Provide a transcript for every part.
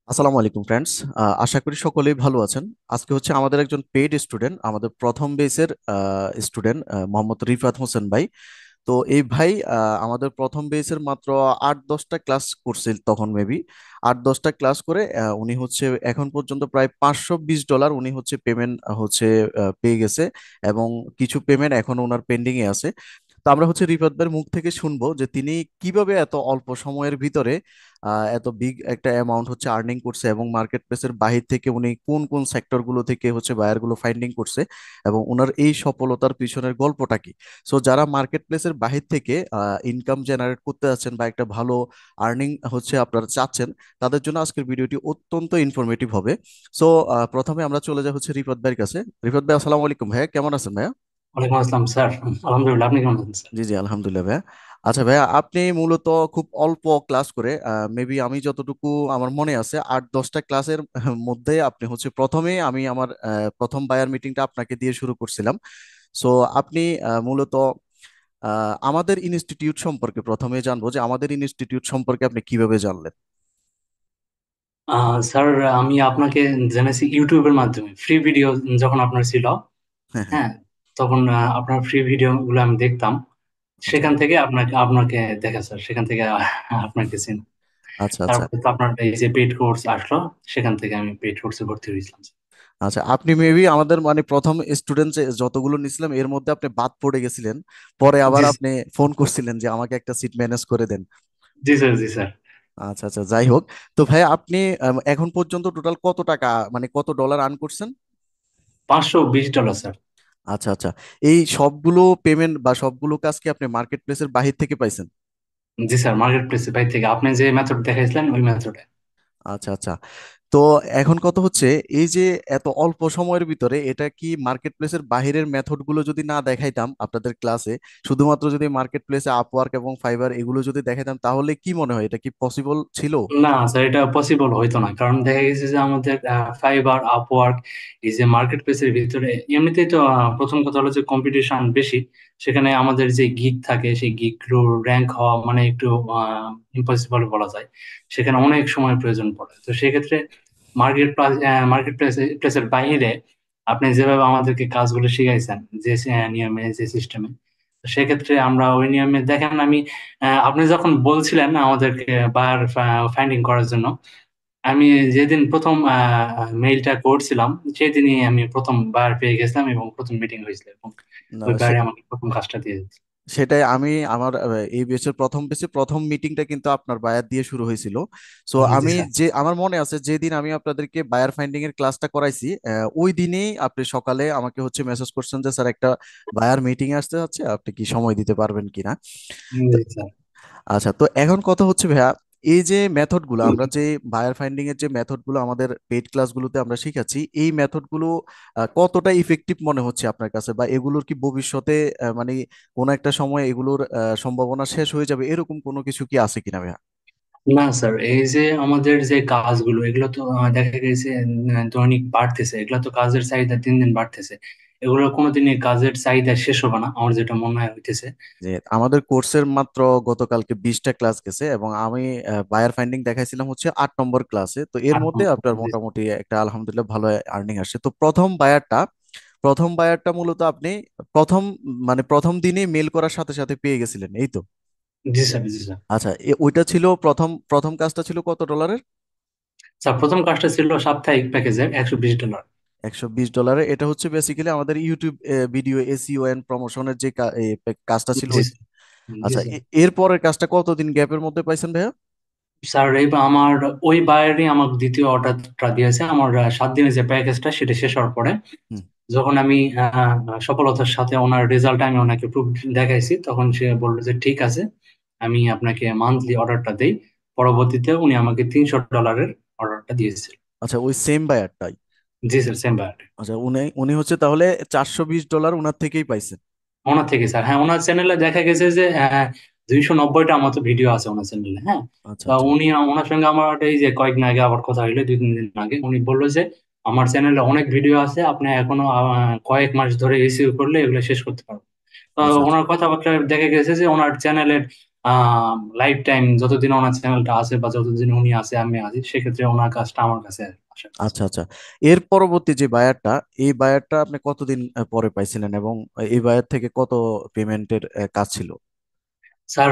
আসসালামু আলাইকুম ফ্রেন্ডস। আশা করি সকলেই ভালো আছেন। আজকে হচ্ছে আমাদের একজন পেইড স্টুডেন্ট, আমাদের প্রথম বেসের স্টুডেন্ট মোহাম্মদ রিফাত হোসেন ভাই। তো এই ভাই আমাদের প্রথম বেসের মাত্র 8-10টা ক্লাস করছিল তখন, মেবি 8-10টা ক্লাস করে উনি হচ্ছে এখন পর্যন্ত প্রায় $520 উনি হচ্ছে পেমেন্ট হচ্ছে পেয়ে গেছে, এবং কিছু পেমেন্ট এখন ওনার পেন্ডিং এ আছে। তো আমরা হচ্ছে রিফাত ভাইয়ের মুখ থেকে শুনবো যে তিনি কিভাবে এত অল্প সময়ের ভিতরে এত বিগ একটা অ্যামাউন্ট হচ্ছে আর্নিং করছে, এবং মার্কেট প্লেসের বাহির থেকে উনি কোন কোন সেক্টর গুলো থেকে হচ্ছে বায়ার গুলো ফাইন্ডিং করছে, এবং ওনার এই সফলতার পিছনের গল্পটা কি। সো যারা মার্কেট প্লেসের বাহির থেকে ইনকাম জেনারেট করতে যাচ্ছেন বা একটা ভালো আর্নিং হচ্ছে আপনারা চাচ্ছেন, তাদের জন্য আজকের ভিডিওটি অত্যন্ত ইনফরমেটিভ হবে। সো প্রথমে আমরা চলে যাই হচ্ছে রিফাত ভাইয়ের কাছে। রিফাত ভাই, আসসালামু আলাইকুম ভাইয়া, কেমন আছেন ভাইয়া? ওয়ালাইকুম আসসালাম স্যার। আলহামদুলিল্লাহ, আপনি কেমন আছেন স্যার? জি জি, আলহামদুলিল্লাহ ভাইয়া। আচ্ছা ভাইয়া, আপনি মূলত খুব অল্প ক্লাস করে, মেবি আমি যতটুকু আমার মনে আছে 8-10টা ক্লাসের মধ্যে আপনি হচ্ছে প্রথমে আমি আমার প্রথম বায়ার মিটিংটা আপনাকে দিয়ে শুরু করছিলাম। সো আপনি মূলত আমাদের ইনস্টিটিউট সম্পর্কে প্রথমে জানবো যে আমাদের ইনস্টিটিউট সম্পর্কে আপনি কিভাবে জানলেন? স্যার, আমি আপনাকে জেনেছি ইউটিউবের মাধ্যমে। ফ্রি ভিডিও যখন আপনার ছিল, হ্যাঁ হ্যাঁ। হ্যাঁ, তখন আপনার ফ্রি ভিডিও গুলো আমি দেখতাম। আচ্ছা সেখান থেকে আপনাকে আপনাকে দেখা স্যার, সেখান থেকে আপনাকে চিনি। আচ্ছা। আচ্ছা তারপরে তো আপনার এই যে পেইড কোর্স আসলো, সেখান থেকে আমি পেইড কোর্সে ভর্তি হয়েছিলাম স্যার। আচ্ছা, আপনি মেবি আমাদের মানে প্রথম স্টুডেন্ট যতগুলো নিছিলাম এর মধ্যে আপনি বাদ পড়ে গেছিলেন। পরে আবার জি আপনি ফোন করছিলেন যে আমাকে একটা সিট ম্যানেজ করে দেন। জি স্যার, জি স্যার। আচ্ছা আচ্ছা, যাই হোক। তো ভাই আপনি এখন পর্যন্ত টোটাল কত টাকা মানে কত ডলার আর্ন করছেন? $520 স্যার। আচ্ছা আচ্ছা। এই সবগুলো পেমেন্ট বা সবগুলো কাজ কি আপনি মার্কেট প্লেসের বাহির থেকে পাইছেন? জি স্যার, মার্কেট প্লেসে বাই থেকে আপনি যে মেথড দেখাইছিলেন ওই মেথডে। আচ্ছা আচ্ছা। তো এখন কথা হচ্ছে, এই যে এত অল্প সময়ের ভিতরে এটা কি মার্কেট প্লেসের বাহিরের মেথড গুলো যদি না দেখাইতাম আপনাদের ক্লাসে, শুধুমাত্র যদি মার্কেট প্লেসে আপওয়ার্ক এবং ফাইবার এগুলো যদি দেখাইতাম, তাহলে কি মনে হয় এটা কি পসিবল ছিল? না স্যার, এটা পসিবল হইতো না, কারণ দেখা গেছে যে আমাদের ফাইবার, আপওয়ার্ক, এই যে মার্কেট প্লেসের ভিতরে এমনিতেই তো প্রথম কথা হলো যে কম্পিটিশন বেশি। সেখানে আমাদের যে গিগ থাকে, সেই গিগ র্যাঙ্ক হওয়া মানে একটু ইম্পসিবল বলা যায়। সেখানে অনেক সময় প্রয়োজন পড়ে। তো সেক্ষেত্রে মার্কেট মার্কেট প্লেসের বাইরে আপনি যেভাবে আমাদেরকে কাজগুলো শিখাইছেন, যে নিয়মে, যে সিস্টেমে, সেক্ষেত্রে আমরা ওই নিয়মে দেখেন আমি আপনি যখন বলছিলেন আমাদেরকে বার ফাইন্ডিং করার জন্য, আমি যেদিন প্রথম মেইলটা করছিলাম, সেদিনই আমি প্রথম বার পেয়ে গেছিলাম এবং প্রথম মিটিং হয়েছিল, এবং না, ওই বারে আমাকে প্রথম কাজটা দিয়ে দিচ্ছে। সেটাই আমি আমার এই বেসের প্রথম বেসে প্রথম মিটিংটা কিন্তু আপনার বায়ার দিয়ে শুরু হয়েছিল। সো জি আমি স্যার। যে আমার মনে আছে যেদিন আমি আপনাদেরকে বায়ার ফাইন্ডিং এর ক্লাসটা করাইছি, ওই দিনেই আপনি সকালে আমাকে হচ্ছে মেসেজ করছেন যে স্যার একটা বায়ার মিটিং আসতে যাচ্ছে, আপনি কি সময় দিতে পারবেন কিনা। তো জি স্যার। আচ্ছা, তো এখন কথা হচ্ছে ভাইয়া, এই যে মেথড গুলো আমরা যে বায়ার ফাইন্ডিং এর যে মেথড গুলো আমাদের পেইড ক্লাসগুলোতে আমরা শিখাচ্ছি, এই মেথড গুলো কতটা ইফেক্টিভ মনে হচ্ছে আপনার কাছে, বা এগুলোর কি ভবিষ্যতে মানে কোনো একটা সময় এগুলোর সম্ভাবনা শেষ হয়ে যাবে, এরকম কোনো কিছু কি আছে কিনা ভাইয়া? না স্যার, এই যে আমাদের যে কাজগুলো, এগুলো তো দেখা গেছে দৈনিক বাড়তেছে। এগুলো তো কাজের চাহিদা দিন দিন বাড়তেছে। এগুলো কোনোদিনই কাজের চাহিদা শেষ হবে না, আমার যেটা মনে হয় হইতেছে। যে আমাদের কোর্সের মাত্র গতকালকে 20টা ক্লাস গেছে, এবং আমি বায়ার ফাইন্ডিং দেখাইছিলাম হচ্ছে 8 নম্বর ক্লাসে। তো এর আর মধ্যে আপনার মোটামুটি একটা আলহামদুলিল্লাহ ভালো আর্নিং আসছে। তো প্রথম বায়ারটা মূলত আপনি প্রথম মানে প্রথম দিনই মেল করার সাথে সাথে পেয়ে গেছিলেন, এই তো? জি স্যার, জি স্যার। আচ্ছা, ওইটা ছিল প্রথম প্রথম কাজটা ছিল কত ডলারের? স্যার, প্রথম কাজটা ছিল সাপ্তাহিক প্যাকেজের $120। $120। এটা হচ্ছে বেসিক্যালি আমাদের ইউটিউব ভিডিও এসইও এন্ড প্রমোশনের যে কাজটা ছিল জি ওই। স্যার, জি আচ্ছা, স্যার। এর পরের কাজটা কতদিন গ্যাপের মধ্যে পাইছেন ভাইয়া? স্যার, এইবার আমার ওই বায়ারই আমাকে দ্বিতীয় অর্ডারটা দিয়েছে। আমার 7 দিনের যে প্যাকেজটা, সেটা শেষ হওয়ার পরে হুম। যখন আমি সফলতার সাথে ওনার রেজাল্ট আমি ওনাকে প্রুফ দেখাইছি, তখন সে বললো যে ঠিক আছে, আমি আপনাকে মান্থলি অর্ডারটা দেই। পরবর্তীতে উনি আমাকে $300 অর্ডারটা দিয়েছিল। আচ্ছা, ওই সেম বায়ারটাই? জি স্যার, সেম বায়ার। আচ্ছা, উনি উনি হচ্ছে তাহলে $420 ওনার থেকেই পাইছেন? ওনার থেকে স্যার, হ্যাঁ, ওনার চ্যানেলে দেখা গেছে যে 290টার মতো ভিডিও আছে ওনার চ্যানেলে, হ্যাঁ। আচ্ছা তা আচ্ছা। উনি ওনার সঙ্গে আমার এই যে কয়েকদিন আগে আবার কথা হইলো, 2-3 দিন আগে, উনি বললো যে আমার চ্যানেলে অনেক ভিডিও আছে, আপনি এখনো কয়েক মাস ধরে এসিও করলে এগুলো শেষ করতে পারবেন। তো আচ্ছা আচ্ছা। ওনার কথাবার্তা দেখা গেছে যে ওনার চ্যানেলের লাইফ টাইম যতদিন ওনার চ্যানেলটা আছে বা যতদিন উনি আছে আমি আছি, সেক্ষেত্রে ওনার কাজটা আমার কাছে আশা করছি। আচ্ছা আচ্ছা। এর পরবর্তী যে বায়ারটা, এই বায়ারটা আপনি কতদিন পরে পাইছিলেন, এবং এই বায়ার থেকে কত পেমেন্টের কাজ ছিল? স্যার,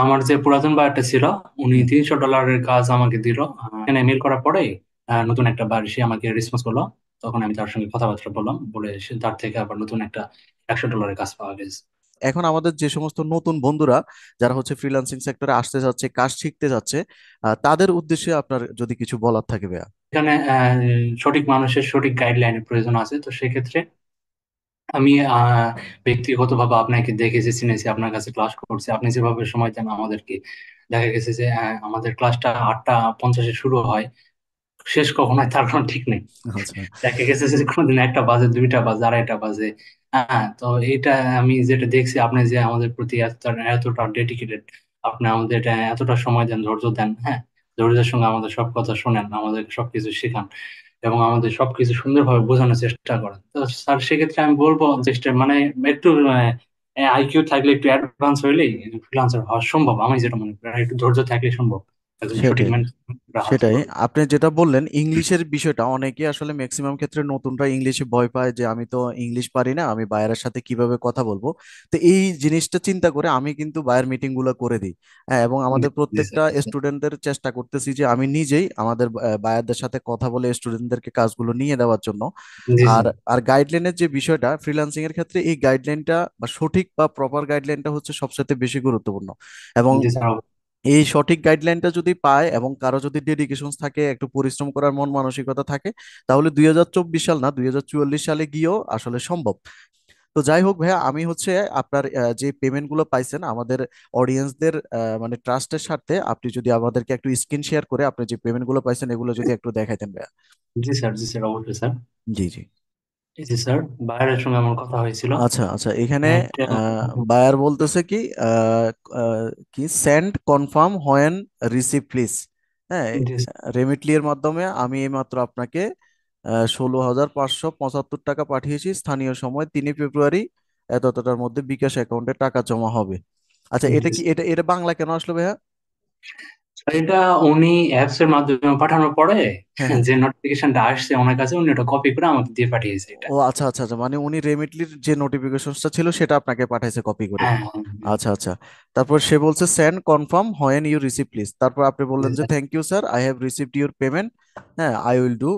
আমার যে পুরাতন বায়ারটা ছিল, উনি হুম। $300 কাজ আমাকে দিল। এখানে মেল করার পরে নতুন একটা বার সে আমাকে রেসপন্স করলো। তখন আমি তার সঙ্গে কথাবার্তা বললাম, বলে সে তার থেকে আবার নতুন একটা $100 কাজ পাওয়া গেছে। এখন আমাদের যে সমস্ত নতুন বন্ধুরা যারা হচ্ছে ফ্রিল্যান্সিং সেক্টরে আসতে যাচ্ছে, কাজ শিখতে যাচ্ছে, তাদের উদ্দেশ্যে আপনার যদি কিছু বলার থাকে ভাইয়া। এখানে সঠিক মানুষের সঠিক গাইডলাইনের প্রয়োজন আছে। তো সেক্ষেত্রে আমি ব্যক্তিগতভাবে আপনাকে দেখেছি, চিনেছি, আপনার কাছে ক্লাস করছি, আপনি যেভাবে সময় দেন আমাদেরকে। দেখা গেছে যে আমাদের ক্লাসটা 8:50-এ শুরু হয়, শেষ কখন হয় তার কোনো ঠিক নেই। আচ্ছা। দেখা গেছে যে কোনোদিন 1টা বাজে, 2টা বাজে, 2:30টা বাজে। তো এটা আমি যেটা দেখছি, আপনি যে আমাদের প্রতি এতটা এতটা ডেডিকেটেড, আপনি আমাদের এটা এতটা সময় দেন, ধৈর্য দেন, হ্যাঁ, ধৈর্যের সঙ্গে আমাদের সব কথা শোনেন, আমাদের সবকিছু শেখান এবং আমাদের সবকিছু সুন্দরভাবে বোঝানোর চেষ্টা করেন। তো স্যার, সেক্ষেত্রে আমি বলবো চেষ্টা মানে একটু আইকিউ থাকলে, একটু অ্যাডভান্স হইলেই ফ্রিল্যান্সার হওয়া সম্ভব। আমি যেটা মনে করি, আর একটু ধৈর্য থাকলে সম্ভব একজন সঠিক সেটাই ম্যানেজমেন্ট হাতে সেটাই গড়ে। আপনি যেটা বললেন ইংলিশের বিষয়টা, অনেকে আসলে ম্যাক্সিমাম ক্ষেত্রে নতুনরা ইংলিশে ভয় পায় যে আমি তো ইংলিশ পারি না, আমি বায়ারের সাথে কিভাবে কথা বলবো। তো এই জিনিসটা চিন্তা করে আমি কিন্তু বায়ার মিটিং গুলো করে দিই। হ্যাঁ, এবং জি আমাদের জি স্যার, প্রত্যেকটা জি স্যার। স্টুডেন্টদের চেষ্টা করতেছি যে আমি নিজেই আমাদের বায়ারদের সাথে কথা বলে স্টুডেন্টদেরকে কাজগুলো নিয়ে দেওয়ার জন্য। জি আর স্যার। আর গাইডলাইনের যে বিষয়টা ফ্রিল্যান্সিং এর ক্ষেত্রে, এই গাইডলাইনটা বা সঠিক বা প্রপার গাইডলাইনটা হচ্ছে সবচেয়ে বেশি গুরুত্বপূর্ণ। এবং জি স্যার। এই সঠিক গাইডলাইনটা যদি পায় এবং কারো যদি ডেডিকেশন থাকে, একটু পরিশ্রম করার মন মানসিকতা থাকে, তাহলে 2024 সাল না, 2044 সালে গিয়েও আসলে সম্ভব। তো যাই হোক ভাইয়া, আমি হচ্ছে আপনার যে পেমেন্ট গুলো পাইছেন আমাদের অডিয়েন্সদের মানে ট্রাস্টের স্বার্থে আপনি যদি আমাদেরকে একটু স্ক্রিন শেয়ার করে আপনি যে পেমেন্ট গুলো পাইছেন এগুলো যদি একটু দেখাইতেন ভাইয়া। জি স্যার, জি স্যার, অবশ্যই স্যার। জি জি। এই যে স্যার, বাইরের সঙ্গে আমার কথা হয়েছিল। আচ্ছা আচ্ছা, এখানে একটা বায়ার বলতেছে কি, আহ, আহ, কি send confirm when receive please. হ্যাঁ, জি রেমিটলি এর মাধ্যমে আমি এইমাত্র আপনাকে 16,575 টাকা পাঠিয়েছি, স্থানীয় সময় 3 ফেব্রুয়ারি এতটার মধ্যে বিকাশ অ্যাকাউন্টে টাকা জমা হবে। আচ্ছা, এটা জি কি, স্যার। এটা এটা বাংলা কেন আসলো ভাইয়া? স্যার, এটা উনি অ্যাপস এর মাধ্যমে পাঠানোর পরে হ্যাঁ হ্যাঁ। যে নোটিফিকেশনটা আসছে ওনার কাছে, উনি ওটা কপি করে আমাকে দিয়ে পাঠিয়েছে এটা। ও আচ্ছা আচ্ছা আচ্ছা, মানে উনি রেমিটলির যে নোটিফিকেশনটা ছিল সেটা আপনাকে পাঠাইছে কপি করে। হ্যাঁ হ্যাঁ হ্যাঁ। আচ্ছা আচ্ছা। তারপর সে বলছে send confirm when you receive please, তারপর আপনি জি বললেন যে sir. Thank you sir, I have received your payment. হ্যাঁ, I will do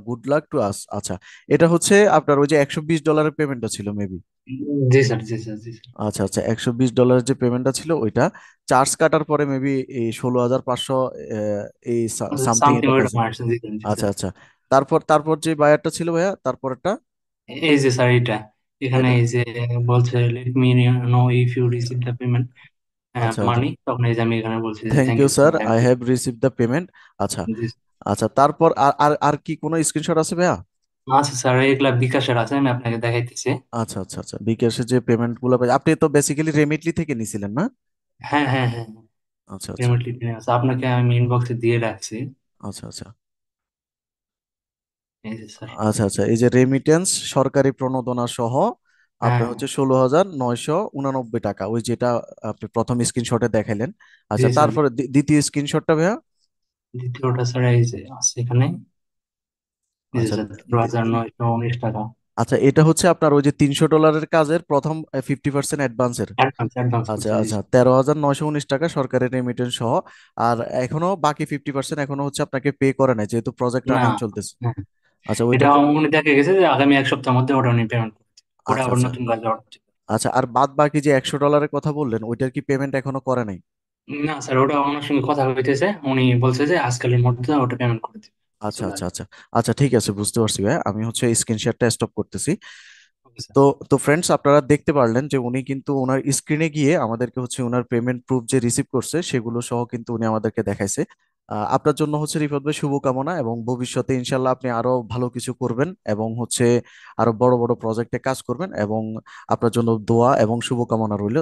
good luck to us. আচ্ছা, এটা হচ্ছে আপনার ওই যে $120 পেমেন্টটা ছিল মেবি। জি স্যার, জি স্যার, জি স্যার। আচ্ছা আচ্ছা, $120 যে পেমেন্টটা ছিল ওইটা চার্জ কাটার পরে মেবি এই 16,500 এই সামথিং সামথিং এটা পাইছে। ওইরকম আসছে। জি স্যার, জি আচ্ছা স্যার। আচ্ছা। তারপর তারপর যে বায়ারটা ছিল ভাইয়া, তারপরটা এই যে স্যার, এটা এখানে এটা। এই যে বলছে let me know if you receive the payment আচ্ছা আচ্ছা, মানি, তখন এই যে আমি এখানে বলছি যে thank thank you you sir, sir. I have receive the payment. আচ্ছা জি আচ্ছা, তারপর আর আর আর কি কোনো স্ক্রিনশট আছে ভাইয়া? আচ্ছা স্যার, এগুলা বিকাশের আছে, আমি আপনাকে দেখাইতেছি। আচ্ছা আচ্ছা আচ্ছা, বিকাশে যে পেমেন্ট গুলো আপনি তো বেসিক্যালি রেমিটলি থেকে নিছিলেন না? হ্যাঁ হ্যাঁ হ্যাঁ। আচ্ছা আচ্ছা পেমেন্ট লিখে আছে, আপনাকে আমি ইনবক্সে দিয়ে রাখছি। আচ্ছা আচ্ছা এই যে স্যার। আচ্ছা আচ্ছা, এই যে রেমিটেন্স সরকারি প্রণোদনা সহ হ্যাঁ। আপনার হচ্ছে 16,999 টাকা, ওই যেটা আপনি প্রথম স্ক্রিনশটে দেখাইলেন। জি আচ্ছা, স্যার। তারপরে দ্বিতীয় স্ক্রিনশটটা ভাইয়া? দ্বিতীয়টা স্যার এই যে আছে এখানে। এই যে আচ্ছা স্যার, 13,919 টাকা। আচ্ছা, এটা হচ্ছে আপনার ওই যে $300 কাজের প্রথম 50% অ্যাডভান্সের। অ্যাডভান্স অ্যাডভান্স আচ্ছা করছি, জি আচ্ছা, স্যার। 13,919 টাকা সরকারের রেমিটেন্স সহ। আর এখনো বাকি 50% এখনো হচ্ছে আপনাকে পে করে নাই, যেহেতু প্রজেক্ট না। রানিং চলতেছে। হ্যাঁ। আচ্ছা, ওইটা এটা উনি দেখে গেছে যে আগামী 1 সপ্তাহের মধ্যে ওটা উনি পেমেন্ট করতে, ওটা আচ্ছা আবার আচ্ছা নতুন কাজে অর্ডার দিতে। আচ্ছা, আর বাদ বাকি যে $100 কথা বললেন ওইটার কি পেমেন্ট এখনো করে নাই? না স্যার, ওটা ওনার সঙ্গে কথা হইতেছে, উনি বলছে যে আজকালের মধ্যে ওটা পেমেন্ট করে দিবে। আচ্ছা চলে আচ্ছা আসবে। আচ্ছা আচ্ছা, ঠিক আছে, বুঝতে পারছি ভাই, আমি হচ্ছে স্ক্রিন শেয়ারটা স্টপ করতেছি। Okay sir. তো তো ফ্রেন্ডস, আপনারা দেখতে পারলেন যে উনি কিন্তু ওনার স্ক্রিনে গিয়ে আমাদেরকে হচ্ছে ওনার পেমেন্ট প্রুফ যে রিসিভ করছে সেগুলো সহ কিন্তু উনি আমাদেরকে দেখাইছে। আপনার জন্য হচ্ছে রিফাত ভাই শুভকামনা, এবং ভবিষ্যতে ইনশাল্লাহ আপনি আরো ভালো কিছু করবেন এবং হচ্ছে আরো বড় বড় প্রজেক্টে কাজ করবেন, এবং আপনার জন্য দোয়া এবং শুভকামনা রইল।